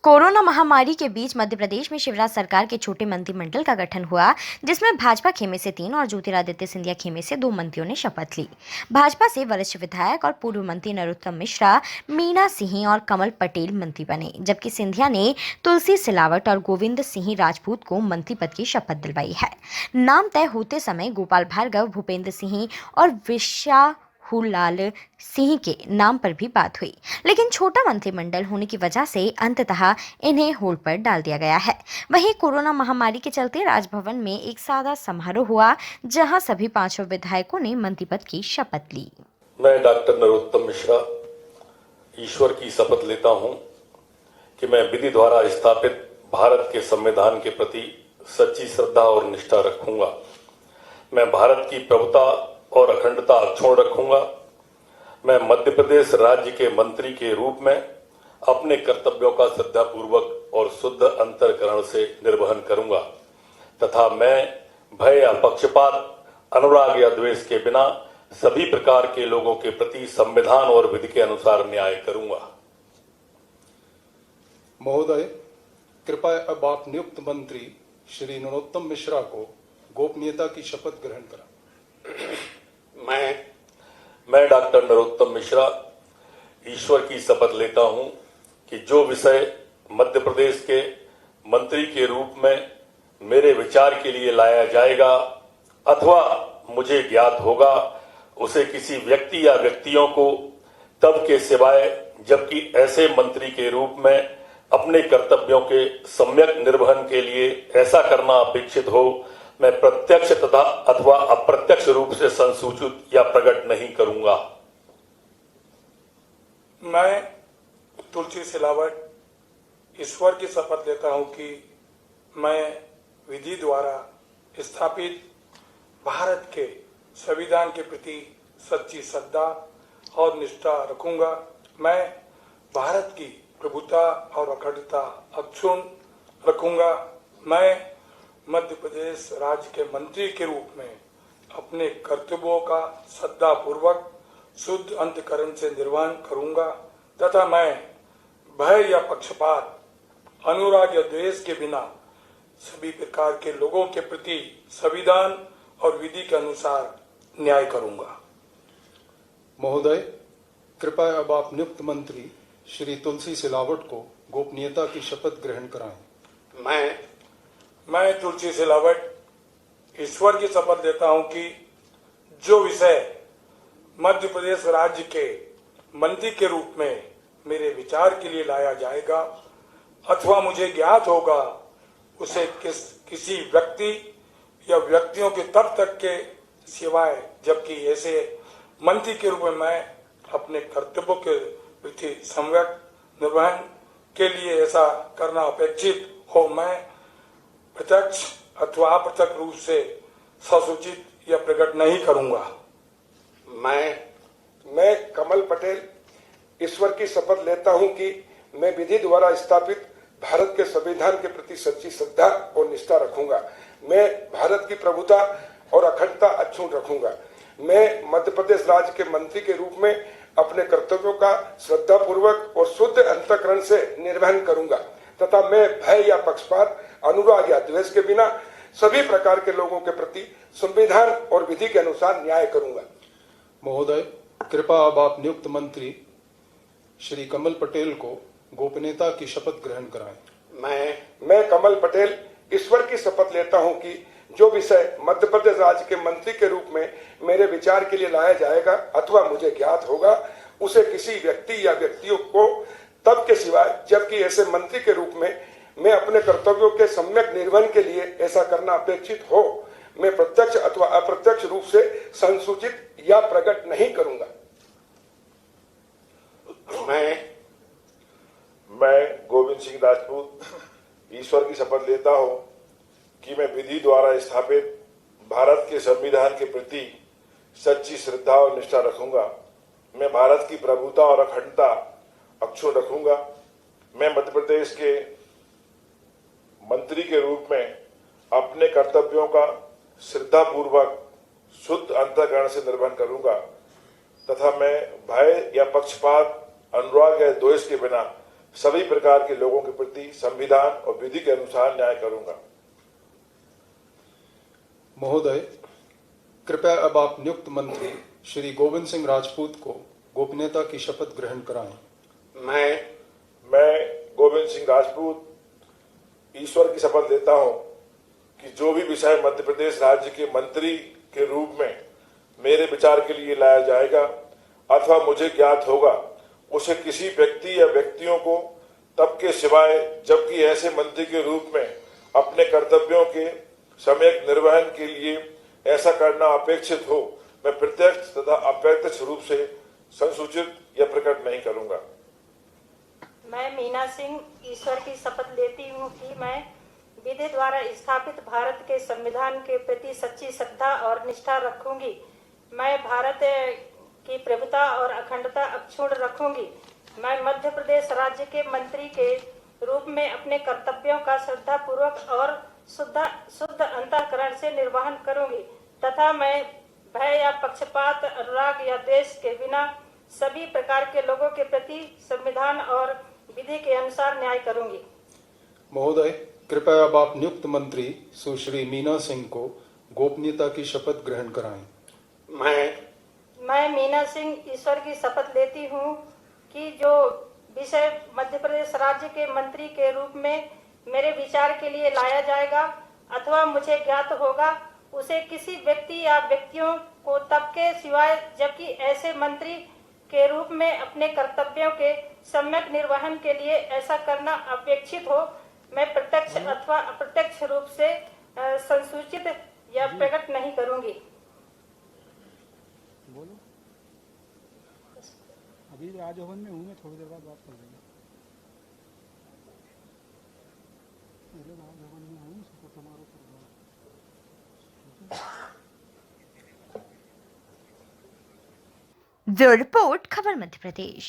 Corona महामारी के बीच मध्य प्रदेश में शिवराज सरकार के छोटे मंत्रिमंडल का गठन हुआ, जिसमें भाजपा खेमे से 3 और ज्योतिरादित्य सिंधिया खेमे से 2 मंत्रियों ने शपथ ली। भाजपा से वरिष्ठ विधायक और पूर्व मंत्री नरोत्तम मिश्रा, मीना सिंह और कमल पटेल मंत्री बने, जबकि सिंधिया ने तुलसी सिलावट और गोविंद सिंह राजपूत को मंत्री पद की शपथ दिलवाई है। नाम तय होते समय गोपाल भार्गव, भूपेंद्र सिंह और विशा लाल सिंह के नाम पर भी बात हुई, लेकिन छोटा मंत्रिमंडल होने की वजह से अंततः इन्हें होल्ड पर डाल दिया गया है। वहीं कोरोना महामारी के चलते राजभवन में एक सादा समारोह हुआ, जहां सभी 5 विधायकों ने मंत्री पद की शपथ ली। मैं डॉक्टर नरोत्तम मिश्रा ईश्वर की शपथ लेता हूं कि मैं विधि द्वारा स्थापित भारत के संविधान के प्रति सच्ची श्रद्धा और निष्ठा रखूंगा। मैं भारत की प्रभुता और अखंडता अक्षुण्ण रखूंगा। मैं मध्य प्रदेश राज्य के मंत्री के रूप में अपने कर्तव्यों का श्रद्धापूर्वक और शुद्ध अंतःकरण से निर्वहन करूंगा तथा मैं भय या पक्षपात, अनुराग या द्वेष के बिना सभी प्रकार के लोगों के प्रति संविधान और विधि के अनुसार न्याय करूंगा। महोदय, कृपया अब आप नियुक्त मंत्री श्री नरोत्तम मिश्रा को गोपनीयता की शपथ ग्रहण कराएं। मैं डॉक्टर नरोत्तम मिश्रा ईश्वर की शपथ लेता हूं कि जो विषय मध्य प्रदेश के मंत्री के रूप में मेरे विचार के लिए लाया जाएगा अथवा मुझे ज्ञात होगा, उसे किसी व्यक्ति या व्यक्तियों को तब के सिवाय जबकि ऐसे मंत्री के रूप में अपने कर्तव्यों के सम्यक निर्वहन के लिए ऐसा करना अपेक्षित हो, मैं प्रत्यक्ष तथा अथवा अप्रत्यक्ष रूप से संसूचित या प्रकट नहीं करूंगा। मैं तुलसी सिलावट ईश्वर की शपथ लेता हूं कि मैं विधि द्वारा स्थापित भारत के संविधान के प्रति सच्ची श्रद्धा और निष्ठा रखूंगा। मैं भारत की प्रभुता और अखंडता अक्षुण्ण रखूंगा। मैं मध्य प्रदेश राज्य के मंत्री के रूप में अपने कर्तव्यों का श्रद्धापूर्वक शुद्ध अंतःकरण से निर्वहन करूंगा तथा मैं भय या पक्षपात, अनुराग या द्वेष के बिना सभी प्रकार के लोगों के प्रति संविधान और विधि के अनुसार न्याय करूंगा। महोदय, कृपया अब आप नियुक्त मंत्री श्री तुलसी सिलावट को गोपनीयता की शपथ ग्रहण कराएं। मैं तुलसी सिलावट ईश्वर की शपथ लेता हूं कि जो विषय मध्य प्रदेश राज्य के मंत्री के रूप में मेरे विचार के लिए लाया जाएगा अथवा मुझे ज्ञात होगा, उसे किसी व्यक्ति या व्यक्तियों के तब तक के सिवाय जबकि ऐसे मंत्री के रूप में मैं अपने कर्तव्यों के प्रति सम्यक निर्वहन के लिए ऐसा करना अपेक्षित हो, मैं प्रत्यक्ष अथवा अप्रत्यक्ष रूप से ससूचित या प्रकट नहीं करूंगा। मैं कमल पटेल ईश्वर की शपथ लेता हूं कि मैं विधि द्वारा स्थापित भारत के संविधान के प्रति सच्ची श्रद्धा और निष्ठा रखूंगा। मैं भारत की प्रभुता और अखंडता अक्षुण्ण रखूंगा। मैं मध्य प्रदेश राज्य के मंत्री के रूप में अपने कर्तव्यों का श्रद्धापूर्वक और शुद्ध अंतःकरण से निर्वहन करूंगा तथा मैं भय या पक्षपात, अनुराग या द्वेष के बिना सभी प्रकार के लोगों के प्रति संविधान और विधि के अनुसार न्याय करूंगा। महोदय, कृपया अब आप नियुक्त मंत्री श्री कमल पटेल को गोपनीयता की शपथ ग्रहण कराएं। मैं कमल पटेल ईश्वर की शपथ लेता हूं कि जो विषय मध्य प्रदेश राज्य के मंत्री के रूप में मेरे विचार के लिए लाया जाएगा अथवा मुझे ज्ञात होगा, उसे किसी व्यक्ति या व्यक्तियों को तब के सिवाय जबकि ऐसे मंत्री के रूप में मैं अपने कर्तव्यों के सम्यक निर्वहन के लिए ऐसा करना अपेक्षित हो, मैं प्रत्यक्ष अथवा अप्रत्यक्ष रूप से संसूचित या प्रकट नहीं करूंगा। मैं गोविंद सिंह राजपूत ईश्वर की शपथ लेता हूं कि मैं विधि द्वारा स्थापित भारत के संविधान के प्रति सच्ची श्रद्धा और निष्ठा रखूंगा। मैं भारत की प्रभुता और अखंडता अक्षुण्ण रखूंगा। मैं मध्य प्रदेश के मंत्री के रूप में अपने कर्तव्यों का श्रद्धापूर्वक शुद्ध अंतःकरण से निर्वहन करूंगा तथा मैं भय या पक्षपात, अनुराग या द्वेष के बिना सभी प्रकार के लोगों के प्रति संविधान और विधि के अनुसार न्याय करूंगा। महोदय, कृपया अब आप नियुक्त मंत्री श्री गोविंद सिंह राजपूत को गोपनीयता की शपथ ग्रहण कराएं। मैं गोविंद सिंह राजपूत ईश्वर की शपथ लेता हूं कि जो भी विषय मध्य प्रदेश राज्य के मंत्री के रूप में मेरे विचार के लिए लाया जाएगा अथवा मुझे ज्ञात होगा, उसे किसी व्यक्ति या व्यक्तियों को तब के सिवाय जबकि ऐसे मंत्री के रूप में अपने कर्तव्यों के सम्यक निर्वहन के लिए ऐसा करना अपेक्षित हो, मैं प्रत्यक्ष तथा अप्रत्यक्ष रूप से संसूचित या प्रकट नहीं करूंगा। मैं मीना सिंह ईश्वर की शपथ लेती हूँ कि मैं विधि द्वारा स्थापित भारत के संविधान के प्रति सच्ची श्रद्धा और निष्ठा रखूंगी। मैं भारत की प्रभुता और अखंडता अक्षुण्ण रखूंगी। मैं मध्य प्रदेश राज्य के मंत्री के रूप में अपने कर्तव्यों का श्रद्धा पूर्वक और शुद्ध अंतःकरण से निर्वहन करूंगी तथा मैं भय या पक्षपात, अनुराग या द्वेष के बिना सभी प्रकार के लोगों के प्रति संविधान और विधि के अनुसार न्याय करूंगी। महोदय, कृपया अब आप नियुक्त मंत्री सुश्री मीना सिंह को गोपनीयता की शपथ ग्रहण कराएं। मैं मीना सिंह ईश्वर की शपथ लेती हूँ कि जो विषय मध्य प्रदेश राज्य के मंत्री के रूप में मेरे विचार के लिए लाया जाएगा अथवा मुझे ज्ञात होगा, उसे किसी व्यक्ति या व्यक्तियों को तब के सिवाय जबकि ऐसे मंत्री के रूप में अपने कर्तव्यों के सम्यक निर्वहन के लिए ऐसा करना अपेक्षित हो, मैं प्रत्यक्ष अथवा अप्रत्यक्ष रूप से संसूचित या प्रकट नहीं करूंगी। बोलो, अभी राजभवन में हूँ, मैं थोड़ी देर बाद बात कर लूँगा। मेरे राजभवन में हूँ, शपथ समारोह कर ब्यूरो रिपोर्ट, खबर मध्य प्रदेश।